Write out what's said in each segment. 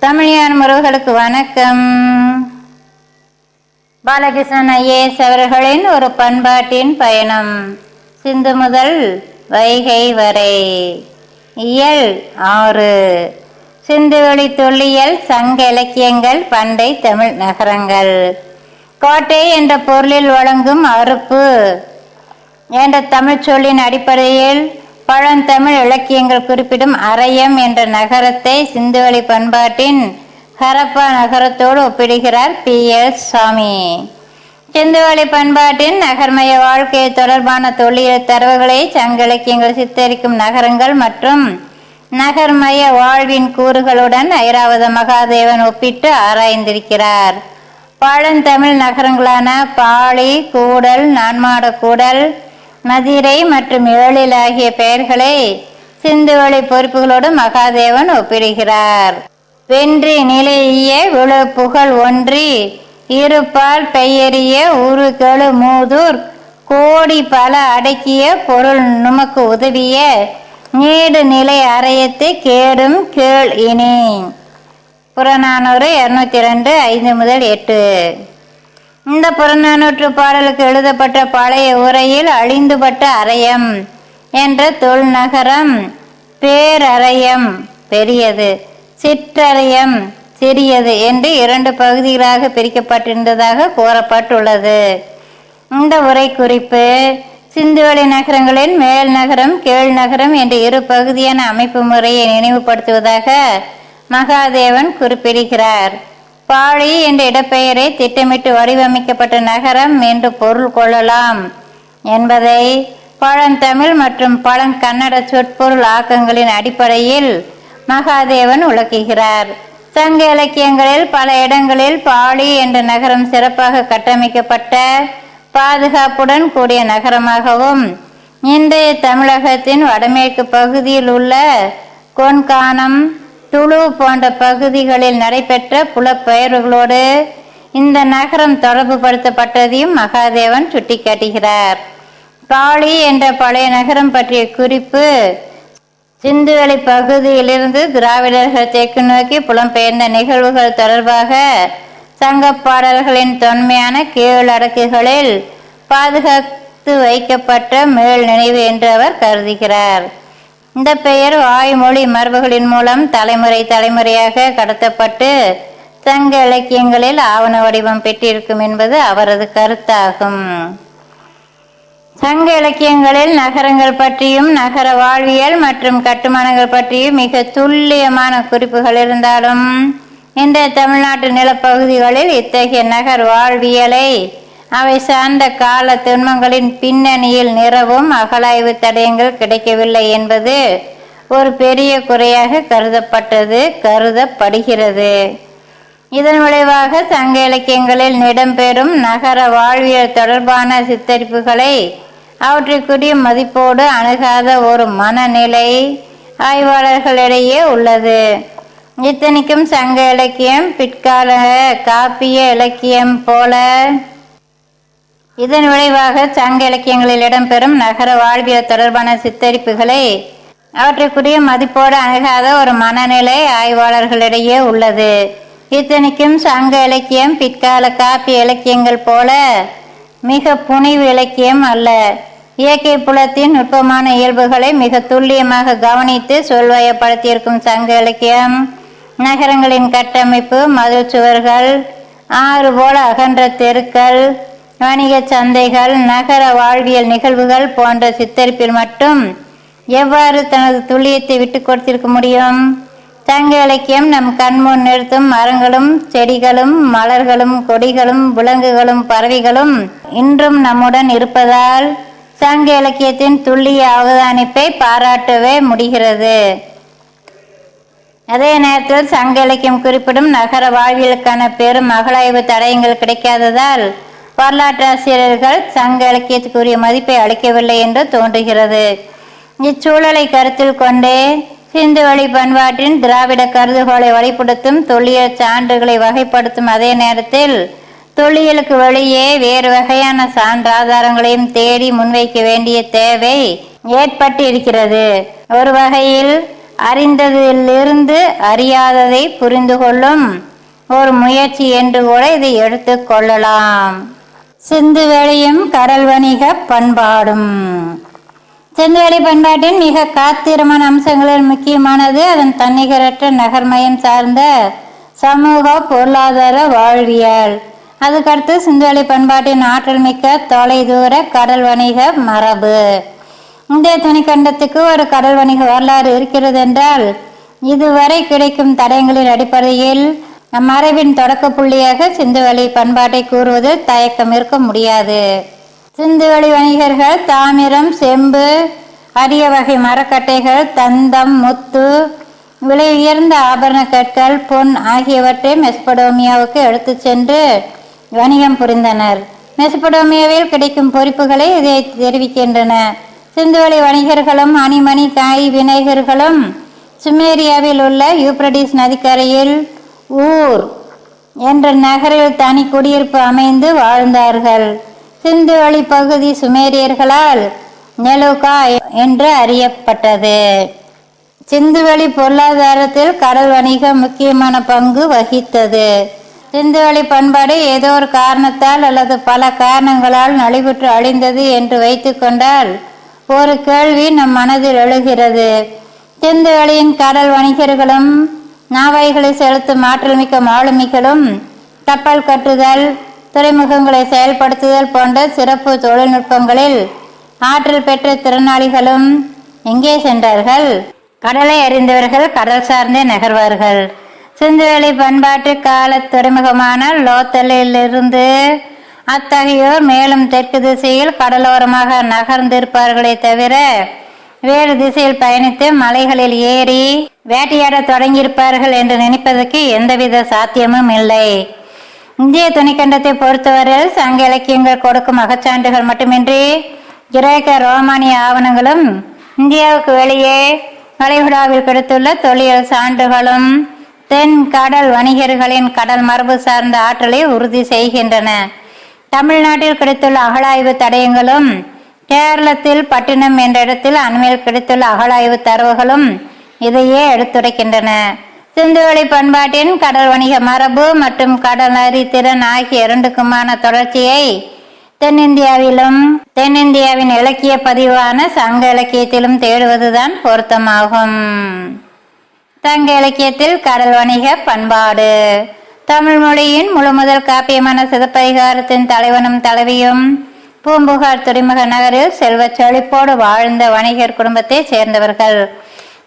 தமிழியான உறவுகளுக்கு வணக்கம். பாலகிருஷ்ணன் ஐஏஎஸ் அவர்களின் ஒரு பண்பாட்டின் பயணம். சிந்து முதல் வைகை வரை. இயல் 6. சிந்துவெளி தொல்லியல் சங்க இலக்கியங்கள் பண்டை தமிழ் நகரங்கள். கோட்டை என்ற பொருளில் வழங்கும் அறுப்பு என்ற தமிழ் சொல்லின் அடிப்படையில் பழந்தமிழ் இலக்கியங்கள் குறிப்பிடும் அரையம் என்ற நகரத்தை சிந்துவெளி பண்பாட்டின் ஹரப்பா நகரத்தோடு ஒப்பிடுகிறார் பி.எஸ். சாமி. சிந்துவெளி பண்பாட்டின் நகர்மய வாழ்க்கை தொடர்பான தொல்லியல் தரவுகளை சங்க இலக்கியங்கள் சித்தரிக்கும் நகரங்கள் மற்றும் நகர்மய வாழ்வின் கூறுகளுடன் ஐராவத மகாதேவன் ஒப்பிட்டு ஆராய்ந்திருக்கிறார். பழந்தமிழ் நகரங்களான பாளி, கூடல், நான்மாடக்கூடல், மதிரை மற்றும் ஏழில் ஆகிய பெயர்களை சிந்துவெளி பொறுப்புகளோடு மகாதேவன் ஒப்பிடுகிறார். வென்றி நிலையிய விழு புகழ் ஒன்றி இருப்பால் பெயரிய உரு கெழு மூதூர் கோடி பல அடக்கிய பொருள் நுமக்கு உதவிய நீடு நிலை அறையத்தை கேடும் கேள் இனி. புறநானூறு 202 5 முதல் 8. இந்த புறநானூற்று பாடலுக்கு எழுதப்பட்ட பழைய உரையில் அழிந்துபட்ட அரையம் என்ற தொல்நகரம் பேரரையம் பெரியது, சிற்றரையம் சிறியது என்று 2 பகுதிகளாக பிரிக்கப்பட்டிருந்ததாக கூறப்பட்டுள்ளது. இந்த உரை குறிப்பு சிந்துவெளி நகரங்களின் மேல் நகரம் கீழ் நகரம் என்ற 2 பகுதியான அமைப்பு முறையை நினைவுபடுத்துவதாக மகாதேவன் குறிப்பிடுகிறார். பாளி என்ற இடப்பெயரை திட்டமிட்டு வடிவமைக்கப்பட்ட நகரம் என்று பொருள் கொள்ளலாம் என்பதை பழந்தமிழ் மற்றும் பழங்கன்னட சொற்பொருள் ஆக்கங்களின் அடிப்படையில் மகாதேவன் விளக்குகிறார். சங்க இலக்கியங்களில் பல இடங்களில் பாளி என்ற நகரம் சிறப்பாக கட்டமைக்கப்பட்ட பாதுகாப்புடன் கூடிய நகரமாகவும், இன்றைய தமிழகத்தின் வடமேற்கு பகுதியில் உள்ள கொன்கானம், துளு போன்ற பகுதிகளில் நடைபெற்ற புலப்பெயர்களோடு இந்த நகரம் தொடர்பு படுத்தப்பட்டதையும் மகாதேவன் சுட்டிக்காட்டுகிறார். பாளி என்ற பழைய நகரம் பற்றிய குறிப்பு சிந்துவெளி பகுதியிலிருந்து திராவிடர்கள் தெற்கு நோக்கி புலம்பெயர்ந்த நிகழ்வுகள் தொடர்பாக சங்கப்பாடல்களின் தொன்மையான கீழடக்குகளில் பாதுகாத்து வைக்கப்பட்ட மேல் நினைவு என்று அவர் கருதுகிறார். இந்த பெயர் வாய்மொழி மரபுகளின் மூலம் தலைமுறை தலைமுறையாக கடத்தப்பட்டு சங்க இலக்கியங்களில் ஆவண வடிவம் பெற்றிருக்கும் என்பது அவரது கருத்தாகும். சங்க இலக்கியங்களில் நகரங்கள் பற்றியும் நகர வாழ்வியல் மற்றும் கட்டுமானங்கள் பற்றியும் மிக துல்லியமான குறிப்புகள் இருந்தாலும், இன்றைய தமிழ்நாட்டு நிலப்பகுதிகளில் இத்தகைய நகர் வாழ்வியலை அவை சார்ந்த கால துன்பங்களின் பின்னணியில் நிறவும் அகலாய்வு தடயங்கள் கிடைக்கவில்லை என்பது ஒரு பெரிய குறையாக கருதப்படுகிறது. இதன் விளைவாக சங்க இலக்கியங்களில் இடம்பெறும் நகர வாழ்வியல் தொடர்பான சித்தரிப்புகளை அவற்றுக்குரிய மதிப்போடு அணுகாத ஒரு மனநிலை ஆய்வாளர்களிடையே உள்ளது. இத்தனைக்கும் சங்க இலக்கியம் பிற்கால காப்பிய இலக்கியம் போல இதன் விளைவாக சங்க இலக்கியங்களில் இடம்பெறும் நகர வாழ்வியல் தொடர்பான சித்தரிப்புகளை அவற்றுக்குரிய மதிப்போடு அணுகாத ஒரு மனநிலை ஆய்வாளர்களிடையே உள்ளது. இத்தனைக்கும் சங்க இலக்கியம் பிற்கால காப்பிய இலக்கியங்கள் போல மிக புனிவு இலக்கியம் அல்ல. இயற்கை புலத்தின் நுட்பமான இயல்புகளை மிக துல்லியமாக கவனித்து சொல்வயப்படுத்தியிருக்கும் சங்க இலக்கியம் நகரங்களின் கட்டமைப்பு, மதில் சுவர்கள், ஆறு போல அகன்ற தெருக்கள், வணிக சந்தைகள், நகர வாழ்வியல் நிகழ்வுகள் போன்ற சித்தரிப்பில் மட்டும் எவ்வாறு தனது துல்லியத்தை விட்டு கொடுத்திருக்க முடியும்? சங்க இலக்கியம் நம் கண்முன் நிறுத்தும் மரங்களும் செடிகளும் மலர்களும் கொடிகளும் விலங்குகளும் பறவைகளும் இன்றும் நம்முடன் இருப்பதால் சங்க இலக்கியத்தின் துல்லிய அவதானிப்பை பாராட்டவே முடிகிறது. அதே நேரத்தில் சங்க இலக்கியம் குறிப்பிடும் நகர வாழ்வியலுக்கான பெரும் அகலாய்வு தடயங்கள் கிடைக்காததால் வரலாற்றாசிரியர்கள் சங்க இலக்கியத்துக்குரிய மதிப்பை அளிக்கவில்லை என்று தோன்றுகிறது. இச்சூழலை கருத்தில் கொண்டே சிந்துவெளி பண்பாட்டின் திராவிட கருதுகோளை வழிப்படுத்தும் தொல்லியல் சான்றுகளை வகைப்படுத்தும் அதே நேரத்தில் தொல்லியலுக்கு வெளியே வேறு வகையான சான்றாதாரங்களையும் தேடி முன்வைக்க வேண்டிய தேவை ஏற்பட்டு இருக்கிறது. ஒரு வகையில் அறிந்ததிலிருந்து அறியாததை புரிந்து கொள்ளும் ஒரு முயற்சி என்று கூட இதை எடுத்து கொள்ளலாம். சிந்துவெளியும் கடல் வணிக பண்பாடும். சிந்துவெளி பண்பாட்டின் மிக காத்திரமான அம்சங்களில் முக்கியமானது அதன் தன்னிகரற்ற நகர்மயம் சார்ந்த சமூக பொருளாதார வாழ்வியல். அதுக்கடுத்து சிந்துவெளி பண்பாட்டின் ஆற்றல் மிக்க தொலைதூர கடல் வணிக மரபு. இந்திய துணைக்கண்டத்துக்கு ஒரு கடல் வணிக வரலாறு இருக்கிறது என்றால் இதுவரை கிடைக்கும் தடயங்களின் அடிப்படையில் அம்மரபின் தொடக்க புள்ளியாக சிந்துவெளி பண்பாட்டை கூறுவது தயக்கம் இருக்க முடியாது. சிந்துவெளி வணிகர்கள் தாமிரம், செம்பு, அரிய வகை மரக்கட்டைகள், தந்தம், முத்து, விலை உயர்ந்த ஆபரண கற்கள், பொன் ஆகியவற்றை மெசபடோமியாவுக்கு எடுத்து சென்று வணிகம் புரிந்தனர். மெசபடோமியாவில் கிடைக்கும் பொறிப்புகளை இதை தெரிவிக்கின்றன. சிந்துவெளி வணிகர்களும் அணிமணி காய் வினைகர்களும் சுமேரியாவில் உள்ள யூப்ரடிஸ் நதிக்கரையில் ஊர் என்ற நகரில் தனி குடியிருப்பு அமைந்து வாழ்ந்தார்கள். சிந்துவெளி பகுதி சுமேரியர்களால் நெலுகா என்று அறியப்பட்டது. சிந்துவெளி பொருளாதாரத்தில் கடல் வணிகம் முக்கியமான பங்கு வகித்தது. சிந்துவெளி பண்பாடு ஏதோ ஒரு காரணத்தால் அல்லது பல காரணங்களால் நலிவுற்று அழிந்தது என்று வைத்து கொண்டால் ஒரு கேள்வி நம் மனதில் எழுகிறது. சிந்துவெளியின் கடல் வணிகர்களும் நாவைகளை செலுத்தும் ஆற்றல் மிக்க மாலுமிகளும் கப்பல் கட்டுதல், துறைமுகங்களை செயல்படுத்துதல் போன்ற சிறப்பு தொழில்நுட்பங்களில் ஆற்றல் பெற்ற திறனாளிகளும் எங்கே சென்றார்கள்? கடலை அறிந்தவர்கள் கடல் சார்ந்தே நகர்வார்கள். சிந்துவெளி பண்பாட்டு கால துறைமுகமான லோத்தலிலிருந்து அத்தகையோர் மேலும் தெற்கு திசையில் கடலோரமாக நகர்ந்திருப்பார்களே தவிர வேறு திசையில் பயணித்து மலைகளில் ஏறி வேட்டையாட தொடங்கியிருப்பார்கள் என்று நினைப்பதற்கு எந்தவித சாத்தியமும் இல்லை. இந்திய துணைக்கண்டத்தை பொறுத்தவரையில் சங்க இலக்கியங்கள் கொடுக்கும் அகச்சான்றுகள் மட்டுமின்றி கிரேக்க ரோமானிய ஆவணங்களும் இந்தியாவுக்கு வெளியே வளைகுடாவில் கிடைத்துள்ள தொல்லியல் சான்றுகளும் தென் கடல் வணிகர்களின் கடல் மரபு சார்ந்த ஆற்றலை உறுதி செய்கின்றன. தமிழ்நாட்டில் கிடைத்துள்ள அகழாய்வு தடயங்களும் கேரளத்தில் பட்டினம் என்ற இடத்தில் அண்மையில் கிடைத்துள்ள அகழாய்வு தரவுகளும் இதையே எடுத்துரைக்கின்றன. சிந்துவெளி பண்பாட்டின் கடல் வணிக மரபு மற்றும் கடல் அறிதிறன் ஆகிய இரண்டுக்குமான தொடர்ச்சியை தென்னிந்தியாவின் இலக்கிய பதிவான சங்க இலக்கியத்திலும் தேடுவதுதான் பொருத்தமாகும். சங்க இலக்கியத்தில் கடல் வணிக பண்பாடு. தமிழ் மொழியின் முழுமுதல் காப்பியமான சிதப்பதிகாரத்தின் தலைவனும் தலைவியும் பூம்புகார் துறைமுக நகரில் செல்வ செழிப்போடு வாழ்ந்த வணிகர் குடும்பத்தை சேர்ந்தவர்கள்.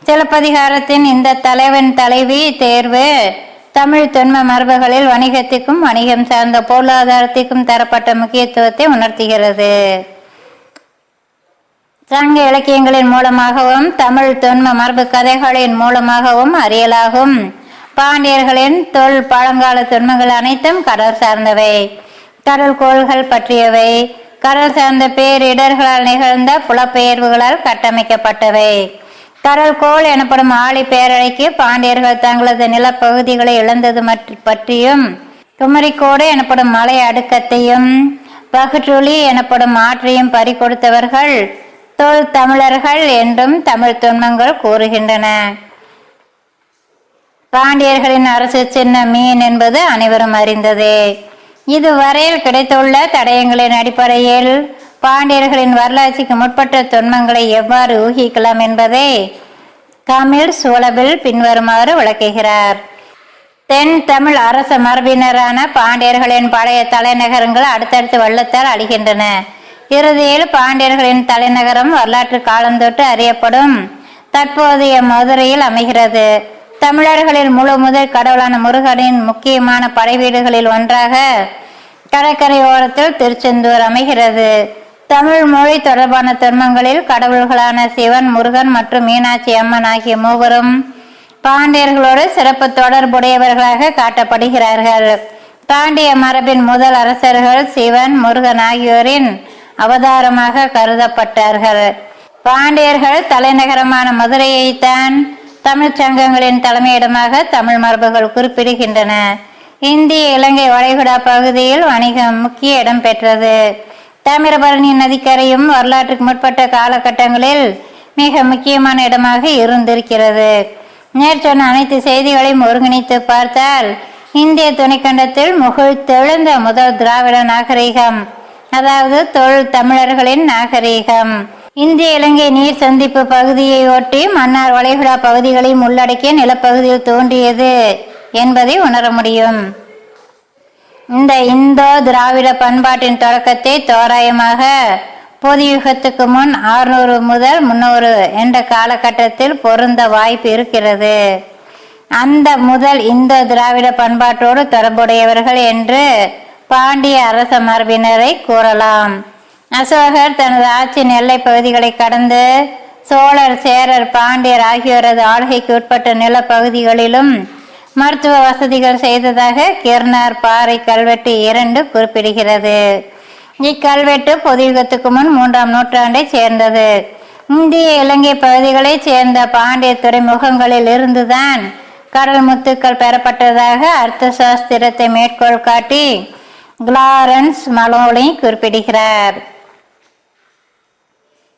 சிலப்பதிகாரத்தின் இந்த தலைவன் தலைவி தேர்வு தமிழ் தொன்ம மரபுகளில் வணிகத்திற்கும் வணிகம் சார்ந்த பொருளாதாரத்திற்கும் தரப்பட்ட முக்கியத்துவத்தை உணர்த்துகிறது. சங்க இலக்கியங்களின் மூலமாகவும் தமிழ் தொன்ம மரபு கதைகளின் மூலமாகவும் அறியலாகும் பாண்டியர்களின் பழங்கால தொன்மங்கள் அனைத்தும் கடல் சார்ந்தவை, கடல் கோள்கள் பற்றியவை, கடல் சார்ந்த பேரிடர்களால் நிகழ்ந்த புலப்பெயர்வுகளால் கட்டமைக்கப்பட்டவை. கடல் கோள் எனப்படும் ஆழி பேரலைக்கு பாண்டியர்கள் தங்களது நிலப்பகுதிகளை இழந்தது பற்றியும், குமரிக்கோடு எனப்படும் மலை அடுக்கத்தையும், பகுற்றொலி எனப்படும் ஆற்றையும் பறிகொடுத்தவர்கள் தொல் தமிழர்கள் என்றும் தமிழ் தொன்மங்கள் கூறுகின்றன. பாண்டியர்களின் அரசு சின்ன மீன் என்பது அனைவரும் அறிந்ததே. இதுவரையில் கிடைத்துள்ள தடயங்களின் அடிப்படையில் பாண்டியர்களின் வரலாற்றுக்கு முற்பட்ட தொன்மங்களை எவ்வாறு ஊகிக்கலாம் என்பதை தமிழ் சோழபில் பின்வருமாறு விளக்குகிறார். தென் தமிழ் அரச மரபினரான பாண்டியர்களின் பழைய தலைநகரங்கள் அடுத்தடுத்து வெள்ளத்தால் அழிகின்றன. இறுதியில் பாண்டியர்களின் தலைநகரம் வரலாற்று காலந்தொட்டு அறியப்படும் தற்போதைய மதுரையில் அமைகிறது. தமிழர்களின் முழு முதல் கடவுளான முருகனின் முக்கியமான படைவீடுகளில் ஒன்றாக கடற்கரை ஓரத்தில் திருச்செந்தூர் அமைகிறது. தமிழ் மொழி தொடர்பான தொன்மங்களில் கடவுள்களான சிவன், முருகன் மற்றும் மீனாட்சி அம்மன் ஆகிய மூவரும் பாண்டியர்களோடு சிறப்பு தொடர்புடையவர்களாக காட்டப்படுகிறார்கள். பாண்டிய மரபின் முதல் அரசர்கள் சிவன், முருகன் ஆகியோரின் அவதாரமாக கருதப்பட்டார்கள். பாண்டியர்கள் தலைநகரமான மதுரையைத்தான் தமிழ் சங்கங்களின் தலைமையிடமாக தமிழ் மரபுகள் குறிப்பிடுகின்றன. இந்திய இலங்கை வளைகுடா பகுதியில் வணிகம் முக்கிய இடம் பெற்றது. தாமிரபரணி நதிக்கரையும் வரலாற்றுக்கு முற்பட்ட காலகட்டங்களில் மிக முக்கியமான இடமாக இருந்திருக்கிறது. நேர்ச்சொன்ன அனைத்து செய்திகளையும் ஒருங்கிணைத்து பார்த்தால் இந்திய துணைக்கண்டத்தில் முகிழ்த்தெழுந்த முதல் திராவிட நாகரிகம், அதாவது தொழில் தமிழர்களின் நாகரிகம், இந்திய இலங்கை நீர் சந்திப்பு பகுதியை ஒட்டி மன்னார் வளைகுடா பகுதிகளையும் உள்ளடக்கிய நிலப்பகுதியில் தோன்றியது என்பதை உணர முடியும். இந்த இந்தோ திராவிட பண்பாட்டின் தொடக்கத்தை தோராயமாக பொது யுகத்துக்கு முன் 600 முதல் 300 என்ற காலகட்டத்தில் பொருந்த வாய்ப்பு இருக்கிறது. அந்த முதல் இந்தோ திராவிட பண்பாட்டோடு தொடர்புடையவர்கள் என்று பாண்டிய அரச மரபினரை கூறலாம். அசோகர் தனது ஆட்சியின் எல்லை பகுதிகளை கடந்து சோழர், சேரர், பாண்டியர் ஆகியோரது ஆளுகைக்கு உட்பட்ட நிலப்பகுதிகளிலும் மருத்துவ வசதிகள் செய்ததாக கிர்னார் பாறை கல்வெட்டு 2 குறிப்பிடுகிறது. இக்கல்வெட்டு பொது யுகத்துக்கு முன் 3ஆம் நூற்றாண்டை சேர்ந்தது. இந்திய இலங்கை பகுதிகளைச் சேர்ந்த பாண்டிய துறைமுகங்களில் இருந்துதான் கடல் முத்துக்கள் பெறப்பட்டதாக அர்த்த சாஸ்திரத்தை மேற்கோள் காட்டி கிளாரன்ஸ் மலோலி குறிப்பிடுகிறார்.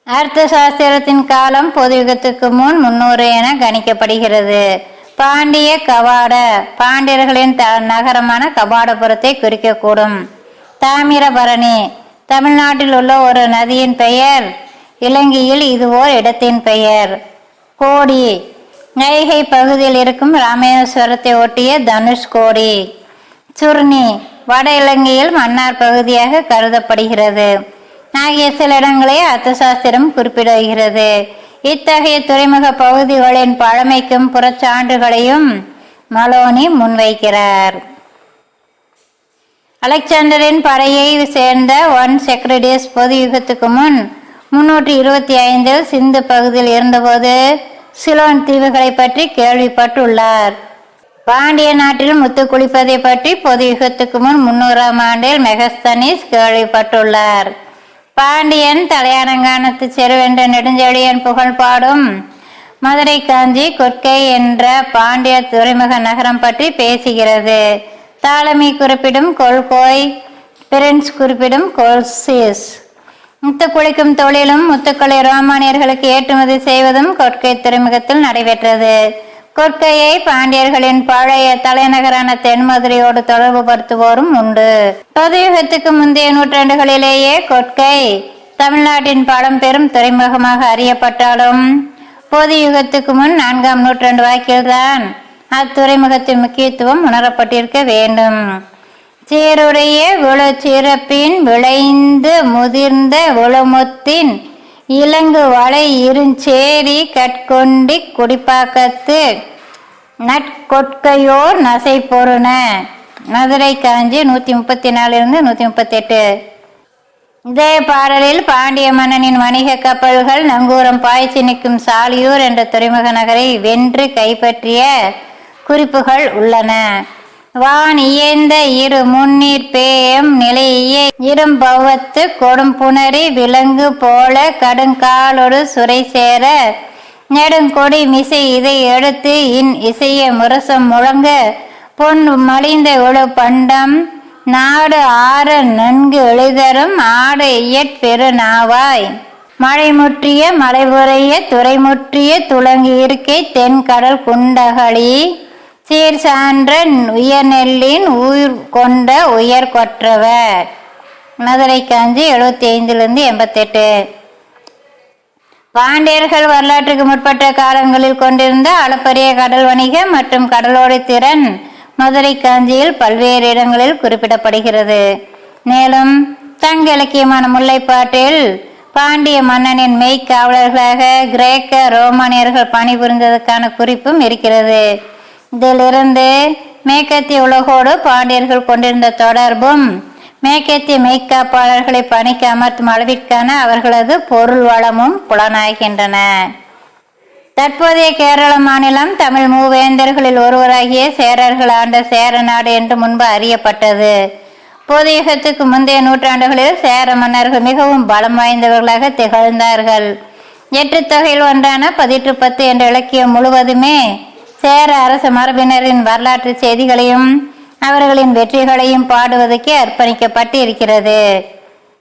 அர்த்த சாஸ்திரத்தின் காலம் பொது யுகத்துக்கு முன் 300 என கணிக்கப்படுகிறது. பாண்டிய கவாட பாண்டியர்களின் நகரமான கபாடபுரத்தை குறிக்கக்கூடும். தாமிரபரணி தமிழ்நாட்டில் உள்ள ஒரு நதியின் பெயர், இலங்கையில் இது ஓர் இடத்தின் பெயர். கோடி நைகை பகுதியில் இருக்கும் ராமேஸ்வரத்தை ஒட்டிய தனுஷ்கோடி. சுர்ணி வட இலங்கையில் மன்னார் பகுதியாக கருதப்படுகிறது ஆகிய சில இடங்களை அர்த்தசாஸ்திரம் குறிப்பிடுகிறது. இத்தகைய துறைமுக பகுதிகளின் பழமைக்கும் புறச்சான்றுகளையும் மலோனி முன்வைக்கிறார். அலெக்சாண்டரின் படையை சேர்ந்த ஒன் செக்ரடியஸ் பொது யுகத்துக்கு முன் 325 சிந்து பகுதியில் இருந்தபோது சிலோன் தீவுகளை பற்றி கேள்விப்பட்டுள்ளார். பாண்டிய நாட்டில் முத்து குளிப்பதை பற்றி பொது யுகத்துக்கு முன் 300ஆம் ஆண்டில் மெகஸ்தனிஸ் கேள்விப்பட்டுள்ளார். பாண்டியன் தலையானங்கானத்து செருவென்ற நெடுஞ்செழியன் புகழ் பாடும் மதுரை காஞ்சி கொற்கை என்ற பாண்டிய துறைமுக நகரம் பற்றி பேசுகிறது. தாலமி குறிப்பிடும் கொள்கோய், பிரென்ஸ் குறிப்பிடும் கொல்சிஸ். முத்து குளிக்கும் தொழிலும் முத்துக்களை ரோமானியர்களுக்கு ஏற்றுமதி செய்வதும் கொற்கை துறைமுகத்தில் நடைபெற்றது. கொற்கையை பாண்டியர்களின் பழைய தலைநகரான தென்மதுரையோடு தொடர்பு படுத்துவோரும் உண்டு. பொது யுகத்துக்கு முந்தைய நூற்றாண்டுகளிலேயே கொற்கை தமிழ்நாட்டின் பழம்பெரும் துறைமுகமாக அறியப்பட்டாலும் பொது யுகத்துக்கு முன் 4ஆம் நூற்றாண்டு வாக்கில்தான் அத்துறைமுகத்தின் முக்கியத்துவம் உணரப்பட்டிருக்க வேண்டும். சீருடைய விழுச்சிறப்பின் விளைந்து முதிர்ந்த விழுமுத்தின் இலங்கு வளை இருஞ்சேரி கட்கொண்டி குடிப்பாக்கத்து நட்கொட்கையோர் நசை பொருண. மதுரை காஞ்சி 134 138. இதே பாடலில் பாண்டிய மன்னனின் வணிக கப்பல்கள் நங்கூரம் பாய்ச்சி நிற்கும் சாலியூர் என்ற துறைமுக நகரை வென்று கைப்பற்றிய குறிப்புகள் உள்ளன. வான் இயந்த இரு முன்னீர் பேயம் நிலைய இரும்பவத்து கொடும் புணரி விலங்கு போல கடுங்காலொடு சுரை சேர நெடுங்கொடி மிசை இதை எடுத்து இசைய முரசம் முழங்க பொன் மலிந்த உழு பண்டம் நாடு ஆற நன்கு எழுதரும் ஆடு இயற்பெரு நாவாய் மழை முற்றிய மலைபுறைய துறைமுற்றிய துளங்கி இருக்கை தென்கடல் குண்டகளி சீர் சான்ற உயர்நெல்லின் உயிர் கொண்ட உயர் கொற்றவர். மதுரை காஞ்சி 75 88. பாண்டியர்கள் வரலாற்றுக்கு முற்பட்ட காலங்களில் கொண்டிருந்த அளப்பரிய கடல் வணிகம் மற்றும் கடலோடு திறன் மதுரை காஞ்சியில் பல்வேறு இடங்களில் குறிப்பிடப்படுகிறது. மேலும் தங்க இலக்கியமான முல்லைப்பாட்டில் பாண்டிய மன்னனின் மெய்க்காவலர்களாக கிரேக்க ரோமானியர்கள் பணிபுரிந்ததற்கான குறிப்பும் இருக்கிறது. இதிலிருந்து மேற்கத்திய உலகோடு பாண்டியர்கள் கொண்டிருந்த தொடர்பும் மேற்கத்திய மெய்க்காப்பாளர்களை பணிக்கு அமர்த்தும் அளவிற்கான அவர்களது பொருள் வளமும் புலனாகின்றன. தற்போதைய கேரள மாநிலம் தமிழ் மூவேந்தர்களில் ஒருவராகிய சேரர்கள் ஆண்ட சேர நாடு என்று முன்பு அறியப்பட்டது. பொது யுகத்துக்கு முந்தைய நூற்றாண்டுகளில் சேர மன்னர்கள் மிகவும் பலம் வாய்ந்தவர்களாக திகழ்ந்தார்கள். 8 தொகையில் ஒன்றான 1810 என்ற இலக்கியம் முழுவதுமே சேர அரச மரபினரின் வரலாற்று செய்திகளையும் அவர்களின் வெற்றிகளையும் பாடுவதற்கு அர்ப்பணிக்கப்பட்டு இருக்கிறது.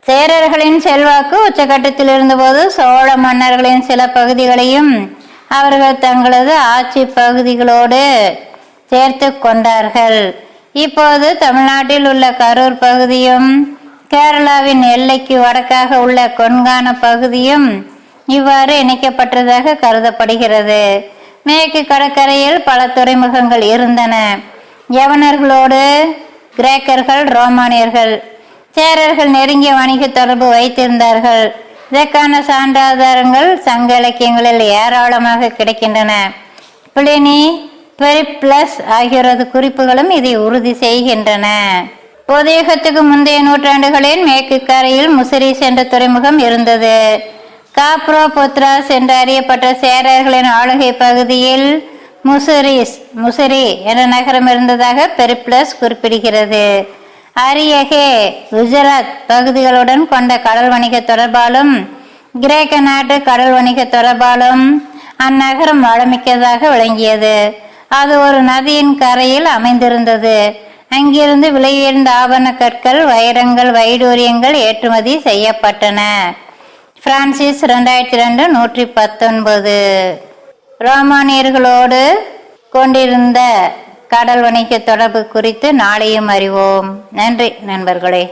சேரர்களின் செல்வாக்கு உச்சகட்டத்தில் இருந்தபோது சோழ மன்னர்களின் சில பகுதிகளையும் அவர்கள் தங்களது ஆட்சி பகுதிகளோடு சேர்த்து கொண்டார்கள். இப்போது தமிழ்நாட்டில் உள்ள கரூர் பகுதியும் கேரளாவின் எல்லைக்கு வடக்காக உள்ள கொன்கான பகுதியும் இவ்வாறு இணைக்கப்பட்டதாக கருதப்படுகிறது. மேற்கு கடற்கரையில் பல துறைமுகங்கள் இருந்தன. யவனர்களோடு கிரேக்கர்கள், ரோமானியர்கள், சேரர்கள் நெருங்கிய வணிக தொடர்பு வைத்திருந்தார்கள். இதற்கான சான்றாதாரங்கள் சங்க இலக்கியங்களில் ஏராளமாக கிடைக்கின்றன. பிளினி, பெரிப்ளஸ் ஆகியோரது குறிப்புகளும் இதை உறுதி செய்கின்றன. பொதுயுகத்துக்கு முந்தைய நூற்றாண்டுகளில் மேற்கு கரையில் முசிறிஸ் என்ற துறைமுகம் இருந்தது. காப்ரோபொத்ராஸ் என்று அறியப்பட்ட சேரர்களின் ஆளுகை பகுதியில் முசிறி என்ற நகரம் இருந்ததாக பெரிப்ளஸ் குறிப்பிடுகிறது. அரியகே, குஜராத் பகுதிகளுடன் கொண்ட கடல் வணிக தொடர்பாலும் கிரேக்க நாட்டு கடல் வணிக தொடர்பாலும் அந்நகரம் வளமிக்கதாக விளங்கியது. அது ஒரு நதியின் கரையில் அமைந்திருந்தது. அங்கிருந்து விலையுயர்ந்த ஆபரண கற்கள், வைரங்கள், வைடூரியங்கள் ஏற்றுமதி செய்யப்பட்டன. பிரான்சிஸ் 2002 119. ரோமானியர்களோடு கொண்டிருந்த கடல் வணிக தொடர்பு குறித்து நாளையும் அறிவோம். நன்றி நண்பர்களே.